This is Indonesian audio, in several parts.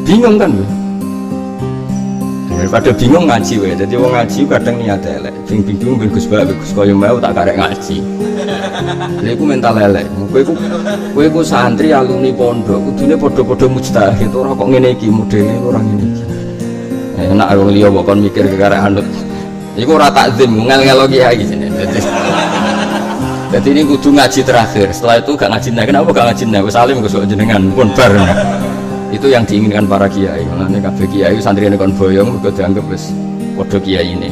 bingung kan. Daripada bingung ngaji wae. Dadi wong ngaji kadang niat elek. Bingung ben Gus Bak Gus koyo mau tak karek ngaji. Lha iku mental elek. Kowe iku santri alumni pondok, kudune padha-padha mujtahid ora kok ngene iki modele ora ngene iki. Enak wong liya kok kon mikir karek anut. Iku ora takzim, ngel-ngelo kiai jenenge. Jadi ini kudu ngaji terakhir. Setelah itu gak ngaji nih. Kenapa gak ngaji nih? Wes alim kesuk jenengan pun bareng. Itu yang diinginkan para kiai. Mulane kabeh kiai santrine kon boyong mergo dianggap wis padha kiai ini.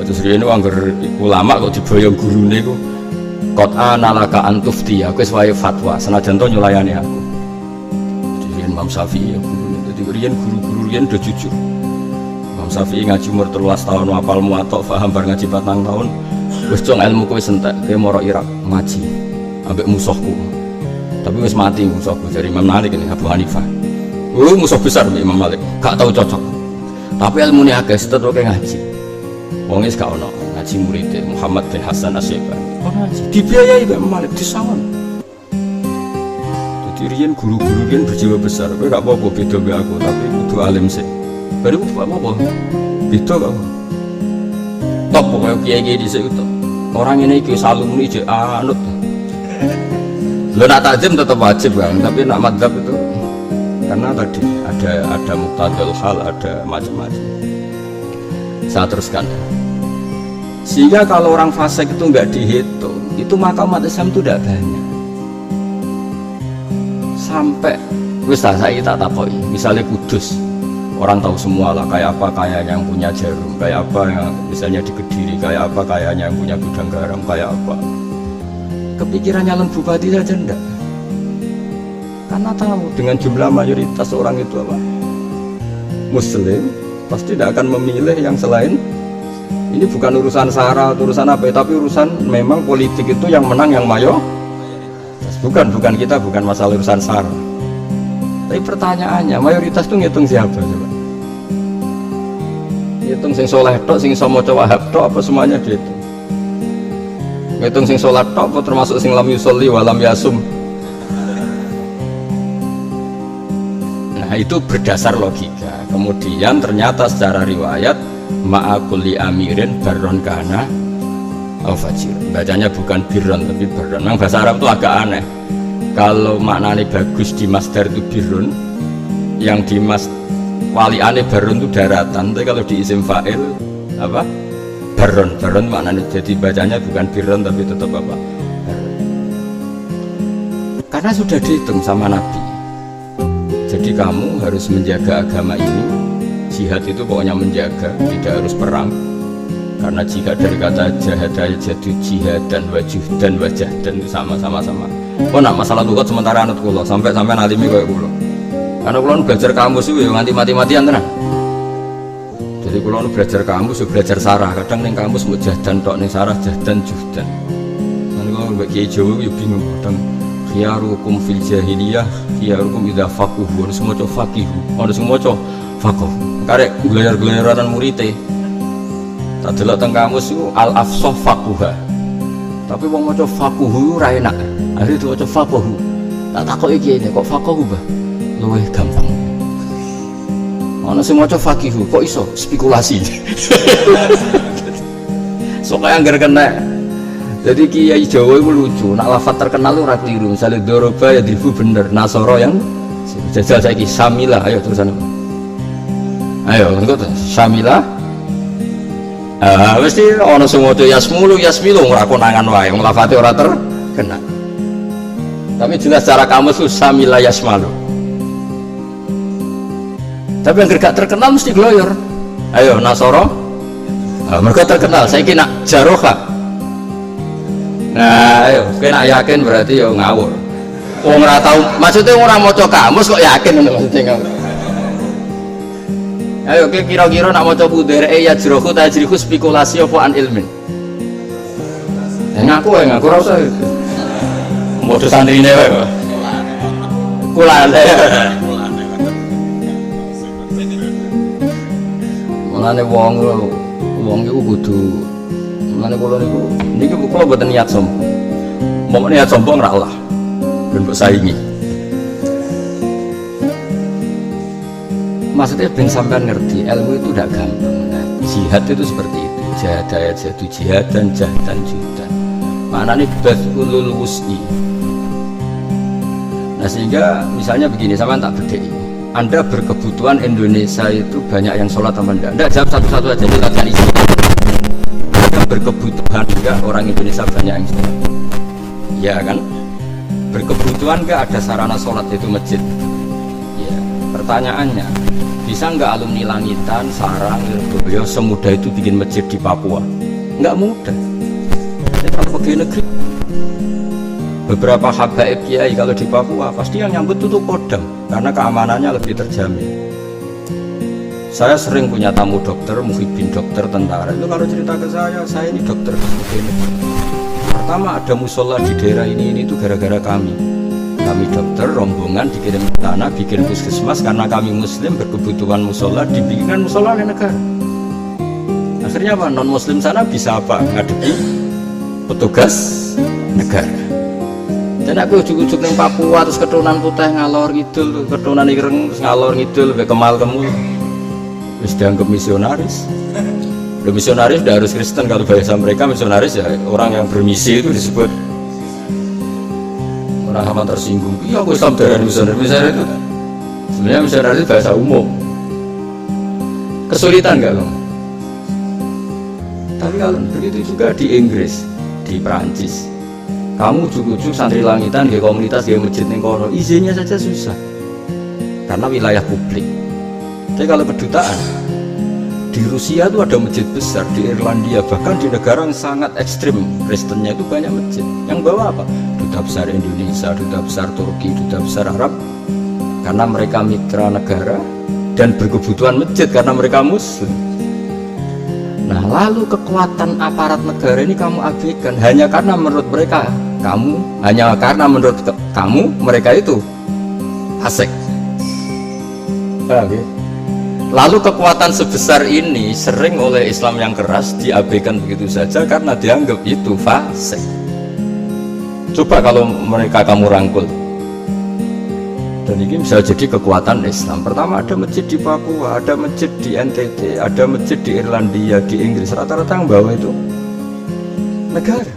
Terus rene angger ulama kok diboyong gurune iku qad analaka antufti. Aku wis wae fatwa senajan to nyulayani aku. Jadi Imam Syafi'i gurune. Dadi riyen guru-guru riyen do jujur. Imam Syafi'i ngaji umur 13 tahun hafal muwatta, paham bar ngaji 4 tahun. Wis cung ilmu kowe entek, kowe moro Irak ngaji ambek musuhku. Tapi wis mati musuhku dari Imam Malik ini Abu Hanifah. Musuh besar Imam Malik, gak tahu cocok. Tapi ilmune akeh tetep kowe ngaji. Wong wis gak ono ngaji murid Muhammad bin Hasan Asy-Syaibani. Ngaji dibiayai Imam Malik disawon. Jadi riyen guru-guru riyen berjiwa besar. Kowe gak apa-apa beda mbek aku, tapi kudu alim sih. Baru apa-apa. Beda kok. Top pokoknya kiai-kiai dhisik itu. Orang ini iki salumni je anut. Lo nak takzim tetap wajib Bang, tapi nak madzhab itu karena tadi ada muqtadul hal, ada macam-macam. Saya teruskan. Sehingga kalau orang fasik itu enggak dihitung, itu maka umat Islam itu tidak banyak. Sampai wis saya tak takoki, misalnya Kudus. Orang tahu semua lah kayak apa kayaknya yang punya Jarum, kayak apa yang misalnya di Kediri, kayak apa kayaknya yang punya gudang garam, kayak apa. Kepikiran nyalon bupati saja enggak. Karena tahu dengan jumlah mayoritas orang itu apa? Muslim, pasti tidak akan memilih yang selain. Ini bukan urusan sara, urusan apa ya, tapi urusan memang politik itu yang menang yang mayo. Bukan kita, bukan masalah urusan sara. Tapi pertanyaannya, mayoritas itu ngitung siapa coba? Ngitung sing soleh tok, sing iso maca wahab tok, apa semuanya dihitung? Ngitung sing sholat tok, apa termasuk sing lam yusolli wa lam yasum? Nah itu berdasar logika. Kemudian ternyata secara riwayat ma'akulli amirin barron kana au fajir. Bacanya bukan birron tapi barron. Memang bahasa Arab itu agak aneh. Kalau maknanya bagus di masdar itu birrun, yang di waliane barun itu daratan, tapi kalau di isim fa'il apa? Barun maknanya jadi bacanya bukan birrun tapi tetap apa? Barun. Karena sudah dihitung sama Nabi. Jadi kamu harus menjaga agama ini. Jihad itu pokoknya menjaga, tidak harus perang. Karena jihad dari kata jahadaya jadu jihad dan wajah dan itu sama-sama. Oh nak masalah lugat sementara anut kula sampai alimi kayak kula. Karena kula belajar kamus itu nganti mati-matian tenan. Jadi kula belajar kamus, belajar sarah. Kadang ning kamus mau jahdan tok ning sarah jahdan juhdan. Nanti kula mbek kiai Jawa yo bingung kadang khiyarukum fil jahiliyah khiyarukum idza faquhu. Ono semoco faqihu, ono semoco faqih. Karek gelajar-gelajaran murite. Tak delok teng kamus iku al afsah faquha. Tapi wong maca faquhu ora enak. Akhire diwaca faqahu. Tak takoki iki kok faqahu, Mbah? Luwih gampang. Ana sing maca faqihu, kok iso spekulasi. Sok anggar kena. Jadi kiai Jawa itu lucu, nak lafaz terkenal ora keliru. Misale doroba ya dribu bener, nasara yang jajal saiki samila, ayo terusan. Ayo, engko samila. Mesti ana sing maca yasmulu yasmilu ora konangan wae, wong lafate ora terkenal. Tapi jelas secara kamus itu samila yasmalu. Tapi yang gak terkenal mesti gloyor. Ayo nasoro. Mereka terkenal. Saya kira jaroha. Nah, ayo, kena yakin berarti yo ngawur. Wong ora tau, maksudnya orang maca kamus kok yakin maksudnya. Ayo kira-kira nak maca budere ya jrohu tajrihu spekulasi apa an ilmin. Ngaku ora usah. Modus santrine wae kok. Kulane. Mulane wong iku kudu mulane kula niku niki kula mboten niat sombong. Mau niat sombong ra Allah. Ben mbok saingi. maksudnya ben sampean ngerti ilmu itu tidak gampang. Nah, jihad itu seperti itu, jahadaya jadu jihad dan jahdan judan. Maknanya bazulul wus'i. Nah sehingga misalnya begini, sama tak bedai. Anda berkebutuhan Indonesia itu banyak yang sholat apa enggak? Enggak, jawab satu-satu aja, kita cari isi. Anda berkebutuhan enggak orang Indonesia banyak yang sholat? Ya kan? Berkebutuhan enggak ada sarana sholat itu masjid? Ya. Pertanyaannya, bisa enggak alumni Langitan, Sarang, Lirboyo semudah itu bikin masjid di Papua? Enggak mudah. Ini kalau pegawai negeri, beberapa habaib kiai kalau di Papua pasti yang nyambut itu Kodam karena keamanannya lebih terjamin. Saya sering punya tamu dokter, muhibin dokter, tentara. Itu kalau cerita ke saya ini dokter. Pertama ada musola di daerah ini itu gara-gara kami dokter rombongan dikirim ke tanah, bikin puskesmas karena kami muslim berkebutuhan musola, dibikinkan musola oleh negara. Akhirnya apa? Non muslim sana bisa apa? Ngadepi petugas negara. Dan aku ujuk-ujuk neng Papua terus keturunan putih ngalor ngidul, keturunan ireng terus ngalor ngidul, be kemal kemul, terus dianggap misionaris. Udah misionaris udah harus Kristen, kalau bahasa mereka misionaris ya orang yang bermisi itu disebut. Orang aman tersinggung, iya aku Islam dari misionaris itu sebenarnya misionaris itu bahasa umum. Kesulitan nggak kamu? Tapi kalau begitu juga di Inggris, di Perancis. Kamu ujuk-ujuk santri Langitan di komunitas di masjid ning kono, izinnya saja susah karena wilayah publik. Tapi kalau kedutaan di Rusia itu ada masjid besar, di Irlandia bahkan di negara yang sangat ekstrim Kristennya itu banyak masjid. Yang bawa apa? Duta besar Indonesia, duta besar Turki, duta besar Arab, karena mereka mitra negara dan berkebutuhan masjid karena mereka muslim. Nah lalu kekuatan aparat negara ini kamu abaikan hanya karena menurut mereka mereka itu fasik. Paham ya? Lalu kekuatan sebesar ini sering oleh Islam yang keras diabaikan begitu saja karena dianggap itu fasik. Coba kalau mereka kamu rangkul, dan ini bisa jadi kekuatan Islam. Pertama ada masjid di Papua, ada masjid di NTT, ada masjid di Irlandia, di Inggris. Rata-rata yang bawah itu negara.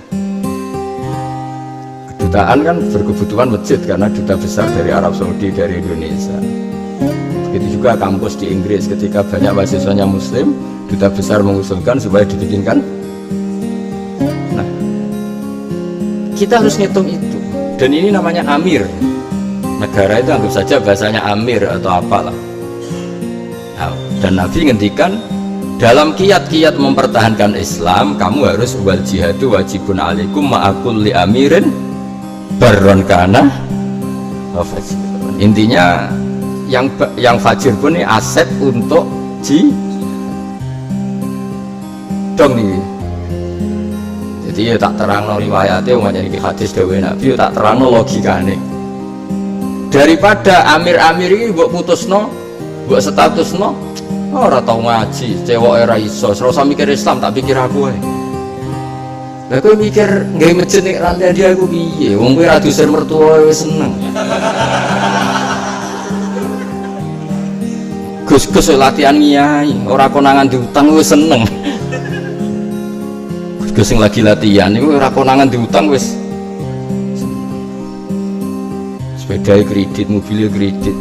Kedutaan kan berkebutuhan masjid karena duta besar dari Arab Saudi, dari Indonesia. Begitu juga kampus di Inggris, ketika banyak mahasiswanya Muslim, duta besar mengusulkan supaya dibikinkan. Nah, kita harus ngitung itu. Dan ini namanya amir. Negara itu anggap saja bahasanya amir atau apalah. Nah, dan Nabi ngendikan dalam kiat-kiat mempertahankan Islam, kamu harus wal jihadu wajibun alaikum ma'akul li amirin barron kana. Intinya yang fajir pun ini aset untuk dong nih. Jadi ya tak terang riwayatnya umpamanya iki hadis dawuh Nabi, tak terang logikane. Daripada amir-amir ini buat putusno, buat statusno, ora tau ngaji, cewek era iso, serasa mikir Islam tak pikir aku ae. Lah kowe mikir nggawe masjid nek rantai dia aku piye? Wong kowe ra diusir mertua wis seneng. Gus-gus latihan ngiyai, ora konangan diutang wis seneng. Gus sing lagi latihan niku ora konangan diutang wis sepeda kredit, mobilnya kredit.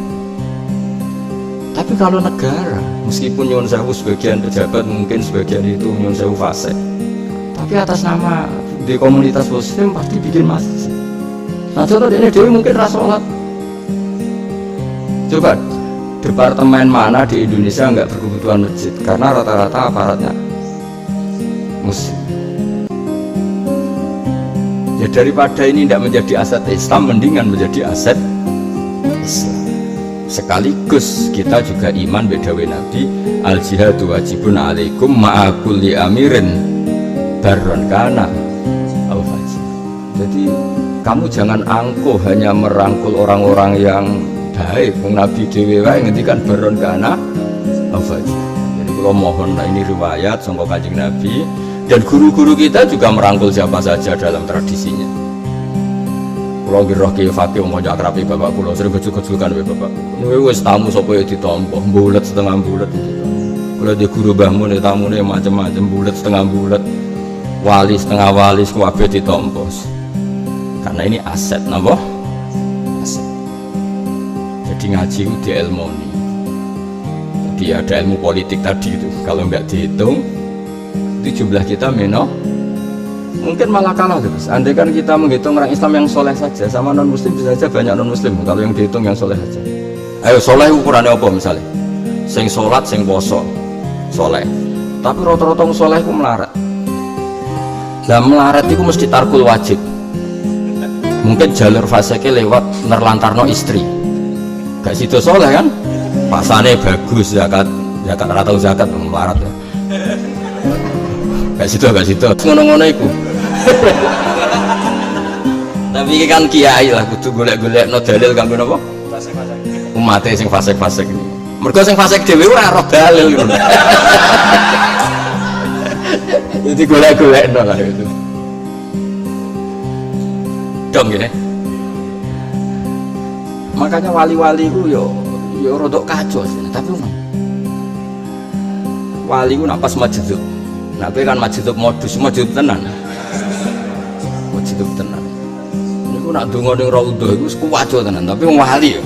Tapi kalau negara, meskipun nyuwun sewu sebagian pejabat mungkin sebagian itu nyuwun sewu fasik, tapi atas nama di komunitas muslim pasti bikin masjid. Nah contoh ini dewi mungkin rasolat. Coba departemen mana di Indonesia nggak berkebutuhan masjid karena rata-rata aparatnya muslim. Ya daripada ini tidak menjadi aset Islam, mendingan menjadi aset Islam. Sekaligus kita juga iman bedawi Nabi, al jihadu wajibun alaikum ma'akul li amirin barron kana al fajir. Jadi kamu jangan angkuh hanya merangkul orang-orang yang baik. Nabi dewi wae ngendikan barron kana al fajir. Jadi kalau mohon, nah ini riwayat sangka Kanjeng Nabi. Dan guru-guru kita juga merangkul siapa saja dalam tradisinya. Kula nggih ki fakih mau akrabi bapak kula sering gejul-gejulkan wae bapak. Niku wis tamu sapa ya ditampa, mbulet setengah bulet. Kula di guru mbahmu ne tamune macam-macam bulet setengah bulet. Wali setengah wali kabeh ditampa. Karena ini aset napa? Aset. Jadi ngaji itu diilmoni. Jadi ada ilmu politik tadi itu. Kalau nggak dihitung, itu jumlah kita mungkin malah kalah terus. Andai kan kita menghitung orang Islam yang soleh saja sama non Muslim bisa saja banyak non Muslim. Kalau yang dihitung yang soleh saja. Ayo soleh ukurannya apa misalnya? Sing sholat, sing poso, soleh. Tapi rata-rata soleh itu melarat. Nah melarat itu mesti tarkul wajib. Mungkin jalur faseke lewat nerlantarno istri. Gak situ soleh kan? Pasane bagus zakat rata zakat melarat ya. Gak situ ngono-ngono iku. Tapi kan kiai lah kudu golek-golek no dalil kanggo napa? Fasik-fasik. Umate sing fasik-fasik iki. Mergo sing fasik dhewe ora roh dalil ngono. Jadi golek-golekno lah itu. Dong ya. Makanya wali-wali ku yo rodok kacau sih, tapi wali ku nak pas majdub. Nah, kan majdub modus, majdub tenan. Majdub tenan. Niku nak donga ning raudhah iku kuwaco tenan, tapi wong wali ya.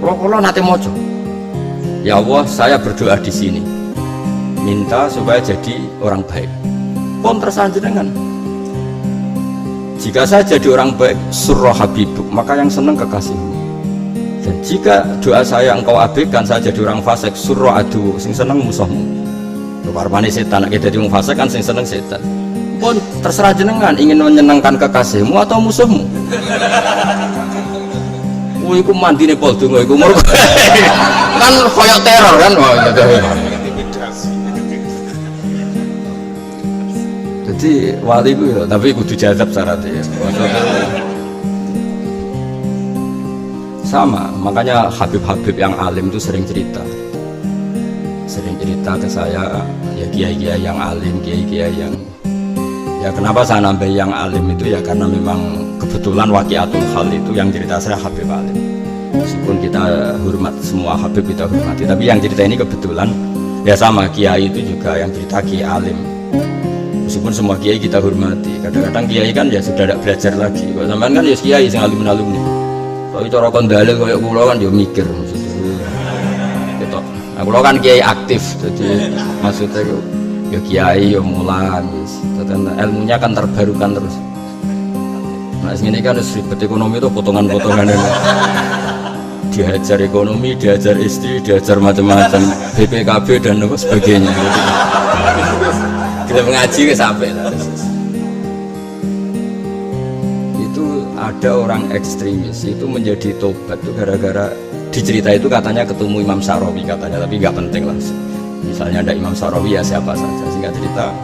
Kula nate maca. Ya Allah, saya berdoa di sini. Minta supaya jadi orang baik. Pun tersanjenengan. Jika saya jadi orang baik, surah habibuk, maka yang senang kekasihmu. Dan jika doa saya engkau abaikan, saya jadi orang fasik, surah adu, sing seneng musuhmu. Rupa-rupanya setan, kita jadi orang fasik kan sing seneng setan. Pun terserah jenengan, ingin menyenangkan kekasihmu atau musuhmu. Iku mandi nih pol tunggu, iku kan koyok teror kan. Jadi wali ku ya, tapi kudu jadab syaratnya. Sama, makanya Habib-Habib yang alim itu sering cerita ke saya, ya kiai-kiai yang alim, kiai-kiai yang ya kenapa saya nambah yang alim itu ya karena memang kebetulan waqiatul hal itu yang cerita saya Habib alim. Meskipun kita hormat semua Habib kita hormati, tapi yang cerita ini kebetulan ya sama kiai itu juga yang cerita kiai alim. Meskipun semua kiai kita hormati, kadang-kadang kiai kan ya sudah tidak belajar lagi. Kalau sampean kan ya kiai sing alim-alim. Kalau cara kon dalil kayak kula kan ya mikir maksudnya. Gitu. Nah, kula kan kiai aktif, jadi maksudnya ya kiai ya mulang, ilmunya kan terbarukan terus. Nah, ini kan ribet ekonomi itu potongan-potongan ini. Diajar ekonomi, diajar istri, diajar macam-macam, BPKB dan sebagainya. Kita mengaji ke sampai itu ada orang ekstremis itu menjadi tobat itu gara-gara di cerita itu katanya ketemu Imam Sarawi katanya, tapi nggak penting lah. Misalnya ada Imam Sarawi ya siapa saja, sehingga cerita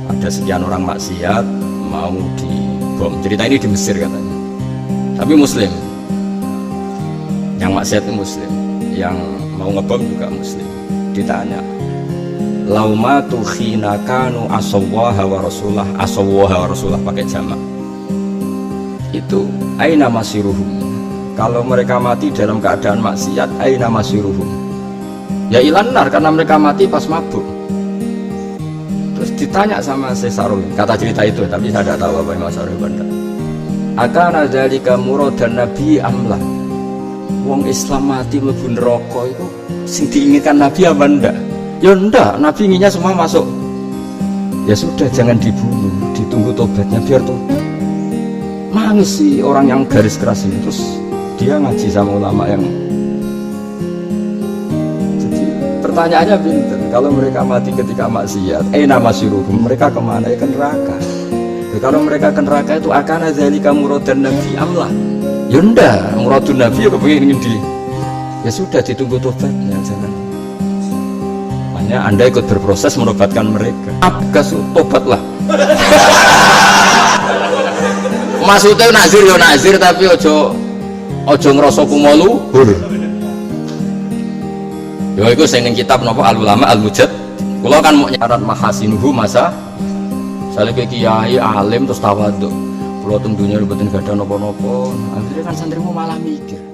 ada sekian orang maksiat mau dibom. Cerita ini di Mesir katanya, tapi Muslim. Yang maksiat itu Muslim, yang mau ngebom juga Muslim. Ditanya, lauma tukhina kanu asawwaha wa rasulah pakai jamak. Itu aina masiruhum. Kalau mereka mati dalam keadaan maksiat, aina masiruhum. Ya ilanar karena mereka mati pas mabuk. Terus ditanya sama Sesarul, kata cerita itu, tapi saya tidak tahu apa yang Mas Arif benda. Akana dzalika muradan nabi amla. Wong Islam mati mlebu neraka itu sing diinginkan Nabi apa ndak? Ya ndak, Nabi inginnya semua masuk. Ya sudah jangan dibunuh, ditunggu tobatnya biar tobat. Nangis sih orang yang garis keras ini, terus dia ngaji sama ulama yang. Jadi pertanyaannya pinter, kalau mereka mati ketika maksiat, nama siruhum, mereka kemana? Ya ke neraka. Ya, kalau mereka ke neraka itu akan dzalika muradan nabi amlah. Ya ndak, muradun nabi ya kepengin di. Ya sudah ditunggu tobatnya jangan. Makanya Anda ikut berproses menobatkan mereka. Abgas tobatlah. Maksudnya nazir ya nazir tapi ojo ngerasa kumalu luhur. Ya iku sing ning kitab napa Al Ulama Al Mujad. Kula kan mau nyarat mahasinuhu masa saleh kiai alim terus tawadhu. Pulau teng dunia mboten gadah napa-napa. Akhirnya kan santrimu malah mikir.